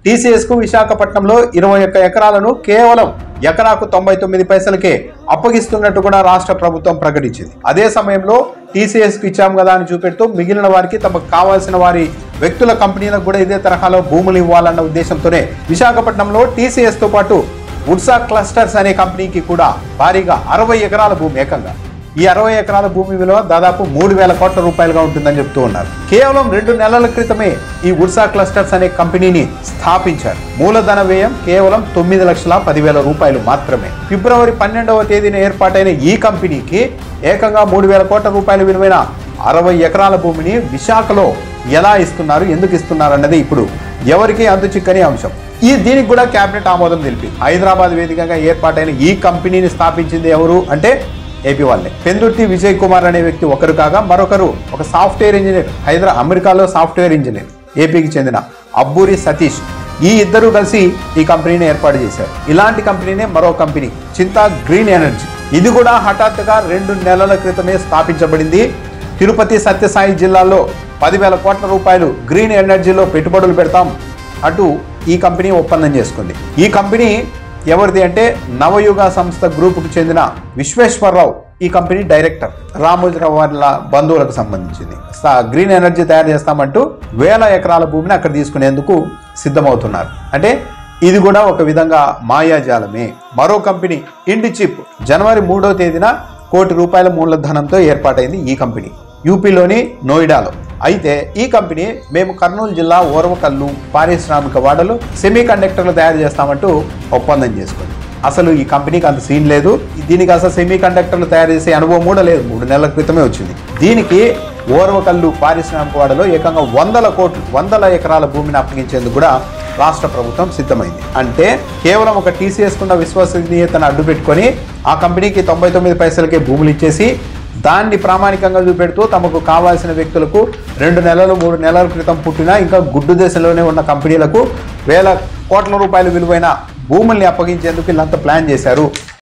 TCS కు విశాఖపట్నంలో 21 ఎకరాలను కేవలం ఎకరాకు 99 పైసలకే అప్పగిస్తున్నట్టు కూడా రాష్ట్ర ప్రభుత్వం ప్రకటించింది. అదే సమయంలో టీసీఎస్ కు ఇచ్చాం కదా అని చూపెడుతూ మిగిలిన వారికి తమకు కావాల్సిన వారి వ్యక్తుల కంపెనీలకు కూడా ఇదే తరహాలో భూములు ఇవ్వాలన్న ఉద్దేశంతోనే విశాఖపట్నంలో టీసీఎస్ తో పాటు వుడ్సా క్లస్టర్స్ అనే కంపెనీకి కూడా భారీగా 60 ఎకరాల భూమి, ఏకంగా ఈ 60 ఎకరాల భూమి విలువ దాదాపు 3,000 కోట్ల రూపాయలుగా ఉంటుందని చెప్తూ ఉన్నారు. కేవలం 2 నెలల క్రితమే ఈ వుడ్సా క్లస్టర్స్ అనే కంపెనీని స్థాపించారు. మూలధన వ్యయం కేవలం 9,10,000 రూపాయలు మాత్రమే. ఫిబ్రవరి 12వ తేదీన ఏర్పాటైన ఈ కంపెనీకి ఏకంగా 3,000 కోట్ల రూపాయల విలువైన 60 ఎకరాల భూమిని విశాఖలో ఎలా ఇస్తున్నారు, ఎందుకు ఇస్తున్నారు అన్నది ఇప్పుడు ఎవరికి చిక్కని అంశం. దీనికి కూడా కేబినెట్ ఆమోదం తెలిపింది. హైదరాబాద్ వేదికగా ఏర్పాటైన ఈ కంపెనీని స్థాపించింది ఎవరు అంటే ఏపీ వాళ్ళే. పెందుర్తి విజయ్ కుమార్ అనే వ్యక్తి ఒకరు కాగా మరొకరు ఒక సాఫ్ట్వేర్ ఇంజనీర్, అమెరికాలో సాఫ్ట్వేర్ ఇంజనీర్, ఏపీకి చెందిన అబ్బూరి సతీష్. ఈ ఇద్దరు కలిసి ఈ కంపెనీని ఏర్పాటు చేశారు. ఇలాంటి కంపెనీనే మరో కంపెనీ చింతా గ్రీన్ ఎనర్జీ. ఇది కూడా హఠాత్తుగా 2 నెలల క్రితమే స్థాపించబడింది. తిరుపతి సత్యసాయి జిల్లాలో 10,000 కోట్ల రూపాయలు గ్రీన్ ఎనర్జీలో పెట్టుబడులు పెడతాం అంటూ ఈ కంపెనీ ఒప్పందం చేసుకుంది. ఈ కంపెనీ ఎవరిది అంటే నవయుగ సంస్థ గ్రూపుకు చెందిన విశ్వేశ్వరరావు ఈ కంపెనీ డైరెక్టర్. రామోజీరావు వాళ్ళ బంధువులకు సంబంధించింది. గ్రీన్ ఎనర్జీ తయారు చేస్తామంటూ 1000 ఎకరాల భూమిని అక్కడ తీసుకునేందుకు సిద్ధమవుతున్నారు. అంటే ఇది కూడా ఒక విధంగా మాయాజాలమే. మరో కంపెనీ ఇండిచిప్ జనవరి 3వ తేదీన 1 కోటి రూపాయల మూలధనంతో ఏర్పాటైంది. ఈ కంపెనీ యూపీలోని నోయిడాలో. అయితే ఈ కంపెనీ మేము కర్నూలు జిల్లా ఓర్వకల్లు పారిశ్రామిక వాడలు సెమీ కండక్టర్లు తయారు చేస్తామంటూ ఒప్పందం చేసుకుంది. అసలు ఈ కంపెనీకి అంత సీన్ లేదు. దీనికి అసలు సెమీ కండక్టర్లు తయారు చేసే అనుభవం కూడా లేదు. 3 నెలల క్రితమే వచ్చింది. దీనికి ఓర్వకల్లు పారిశ్రామిక వాడలో ఏకంగా 100 ఎకరాల భూమిని అప్పగించేందుకు కూడా రాష్ట్ర ప్రభుత్వం సిద్ధమైంది. అంటే కేవలం ఒక టీసీఎస్ కున్న విశ్వసనీయతను అడ్డు పెట్టుకొని ఆ కంపెనీకి 99 పైసలకే భూములు ఇచ్చేసి దాన్ని ప్రామాణికంగా చూపెడుతూ తమకు కావాల్సిన వ్యక్తులకు 2 నెలలు 3 నెలల క్రితం పుట్టిన ఇంకా గుడ్డు దశలోనే ఉన్న కంపెనీలకు 1,000 కోట్ల రూపాయల విలువైన భూముల్ని అప్పగించేందుకు వీళ్ళంతా ప్లాన్ చేశారు.